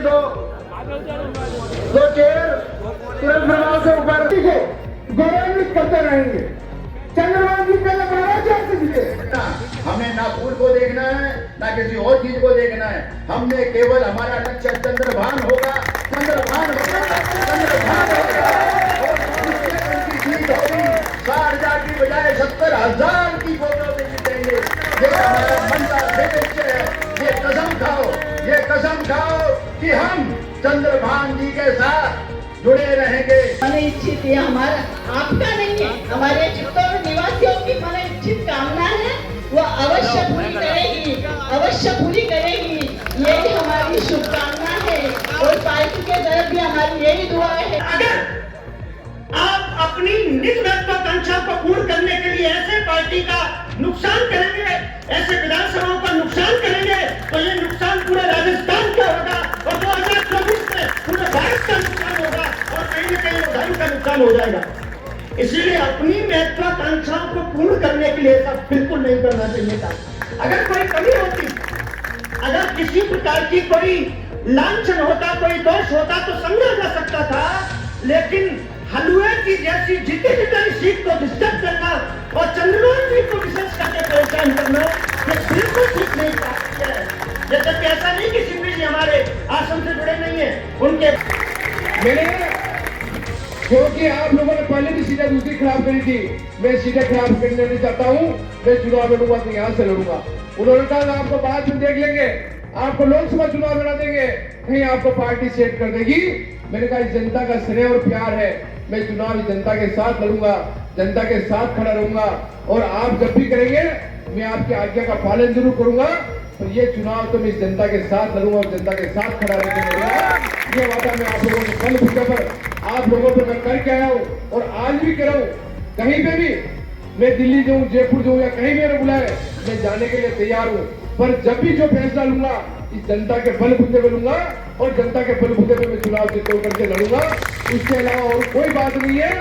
दो चेयर तुरंत प्रभाव से ऊपर गौरवान्वित करते रहेंगे। चंद्रबाबू जी पहले 12 से जीते। हमें ना फूल को देखना है ना किसी और चीज को देखना है। हमने केवल हमारा लक्ष्य चंद्रभान होगा, चंद्रभान होगा, चंद्रभान होगा। और उनकी जीत होगी 60,000 की बजाय 70,000 की वोटों से जीतेंगे। ये हमारा मन का निश्चय है। ये कसम खाओ कि हम चंद्रभान जी के साथ जुड़े रहेंगे। मन इच्छित ये हमारा आपका नहीं है, हमारे चित्तौड़ निवासियों की मन इच्छित कामना है, वो अवश्य पूरी करेगी, अवश्य पूरी करेगी। यही हमारी शुभकामना है और पार्टी के तरफ भी हमारी यही दुआ है। अगर आप अपनी निज महत्वाकांक्षा को पूर्ण करने के लिए ऐसे पार्टी का नुकसान करेंगे, ऐसे विधानसभाओं का नुकसान करेंगे, तो ये नुकसान पूरे राजस्थान का होगा और 2024 में पूरे भारत का नुकसान होगा और कहीं न कहीं उद्योग का नुकसान हो जाएगा। इसीलिए अपनी महत्वाकांक्षाओं को पूर्ण करने के लिए ऐसा बिल्कुल नहीं करना चाहिए था। अगर कोई कमी होती, अगर किसी प्रकार की कोई लांछन होता, कोई दोष होता तो समझा जा सकता था, लेकिन हलवे की जैसी जीती जिताई सीट को डिस्टर्ब करना और चंद्रबाबू जी को विशेष करके परेशान करना, ये बिल्कुल ठीक नहीं है। जबकि ऐसा नहीं कि सिंधी जी हमारे आश्रम से जुड़े नहीं है, उनके क्योंकि आप लोगों ने पहले भी सीटें दूसरी खराब करी थी, मैं सीटें खराब करने नहीं चाहता हूँ। मैं चुनाव लड़ूंगा तो यहाँ से लड़ूंगा। उन्होंने कहा आपको बाद में देख लेंगे, आपको लोकसभा चुनाव लड़ा देंगे, कहीं आपको पार्टी सेट कर देगी। मैंने कहा जनता का स्नेह और प्यार है, मैं चुनाव जनता के साथ लड़ूंगा, जनता के साथ खड़ा रहूंगा और आप जब भी करेंगे मैं आपकी आज्ञा का पालन जरूर करूंगा। तो ये चुनाव तो मैं जनता के साथ लड़ूंगा और जनता के साथ खड़ा रहूंगा। ये वादा मैं आप लोगों के बल बूते पर, आप लोगों पर मैं करके आया हूँ और आज भी कर रहा हूँ। कहीं पे भी मैं दिल्ली जाऊँ, जयपुर जाऊँ या कहीं मेरे बुलाए, मैं जाने के लिए तैयार हूँ। पर जब भी जो फैसला लूंगा इस जनता के बल बूते पे लूंगा और जनता के बल बूते पे मैं चुनाव जीत करके लड़ूंगा। उसके अलावा और कोई बात नहीं है।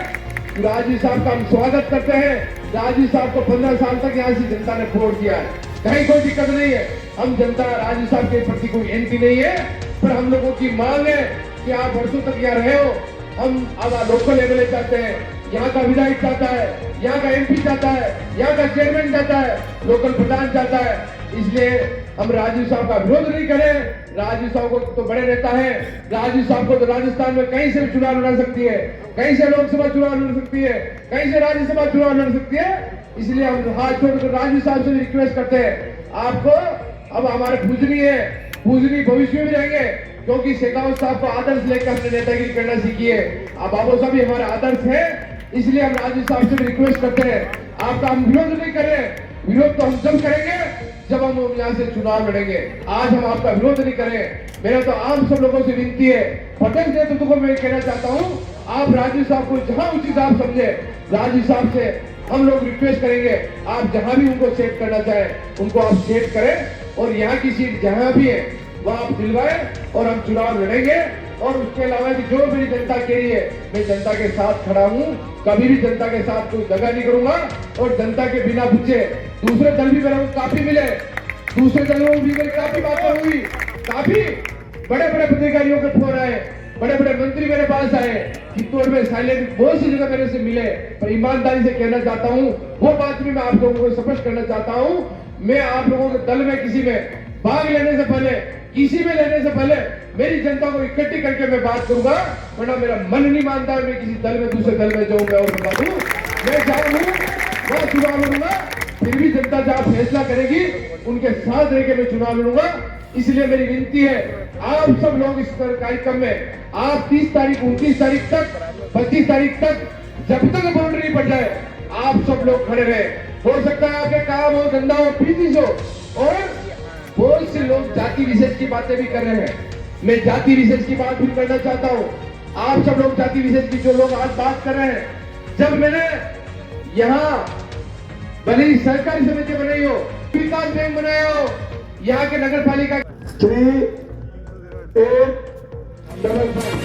राजीव साहब का हम स्वागत करते हैं। राजीव साहब को 15 साल तक यहाँ से जनता ने वोट किया है, कहीं कोई दिक्कत नहीं है। हम जनता राजीव साहब के प्रति कोई एंटी नहीं है, पर हम लोगों की मांग है कि आप वर्षों तक यहाँ रहे हो। हम अब लोकल एमएलए चाहते हैं, यहाँ का विधायक चाहता है, यहाँ का एमपी चाहता है, यहाँ का चेयरमैन चाहता है, लोकल प्रधान चाहता है। इसलिए हम राजीव साहब का विरोध नहीं करें। राजीव साहब को तो बड़े नेता है, राजीव साहब को तो राजस्थान में कहीं से चुनाव लड़ सकती है, कहीं से लोकसभा चुनाव लड़ सकती है, कहीं से राज्यसभा चुनाव लड़ सकती है। इसलिए हम हाथ छोड़कर राजीव साहब से रिक्वेस्ट करते हैं, आपको अब हमारे पूजनी है, पूजनी भविष्य में भी रहेंगे, क्योंकि शेखावत साहब को आदर्श लेकर हमने नेतागिरी करना सीखी है। अब बाबू साहब भी हमारे आदर्श है, इसलिए हम राजीव साहब से भी रिक्वेस्ट करते हैं, आपका हम विरोध नहीं करें। विरोध तो हम जब करेंगे जब हम यहाँ से चुनाव लड़ेंगे। आज हम आपका विरोध नहीं करें। मेरा तो आम सब लोगों से विनती है, पटक नेतृत्व को मैं कहना चाहता हूँ, आप राजीव साहब को जहाँ उचित आप समझे, राजीव साहब से हम लोग रिक्वेस्ट करेंगे, आप जहाँ भी उनको सेट करना चाहें उनको आप सेट करें और यहाँ की सीट जहाँ भी है वह आप दिलवाएं और हम चुनाव लड़ेंगे। और उसके अलावा जो मेरी जनता कह रही है, मैं जनता के साथ खड़ा हूँ, कभी भी जनता के साथ कोई दगा नहीं करूंगा। और जनता के बिना पूछे दूसरे दल भी मेरे को काफी मिले, दूसरे दलों में भी मेरी काफी बातें हुई, काफी बड़े बड़े पदाधिकारियों के फोन आए, बड़े बड़े मंत्री मेरे पास आए, चित्तौड़ में साइलेंट बहुत सी जगह मेरे से मिले। पर ईमानदारी से कहना चाहता हूँ, वो बात भी मैं आप लोगों को स्पष्ट करना चाहता हूँ, मैं आप लोगों के दल में किसी में भाग लेने से पहले, किसी में लेने से पहले मेरी जनता को इकट्ठी करके मैं बात करूंगा, वरना मेरा मन नहीं मानता है मैं किसी दल में दूसरे दल में जाऊंगा और बता दूं मैं जाऊँ वह चुनाव लड़ूंगा। फिर भी जनता जहाँ फैसला करेगी उनके साथ रह के मैं चुनाव लड़ूंगा। इसलिए मेरी विनती है, आप सब लोग इस कार्यक्रम में आप 30 तारीख 29 तारीख तक 25 तारीख तक जब तक बाउंड्री पड़ जाए आप सब लोग खड़े रहे। हो सकता है आपके काम हो, धंधा हो, बिजनेस हो, और बहुत से लोग जाति विशेष की बातें भी कर रहे हैं। मैं जाति विशेष की बात भी करना चाहता हूँ। आप सब लोग जाति विशेष की जो लोग आज बात कर रहे हैं, जब मैंने यहाँ भले ही सरकारी समिति बनाई हो, विकास बैंक बनाया हो, यहाँ के नगर पालिका 3 8 5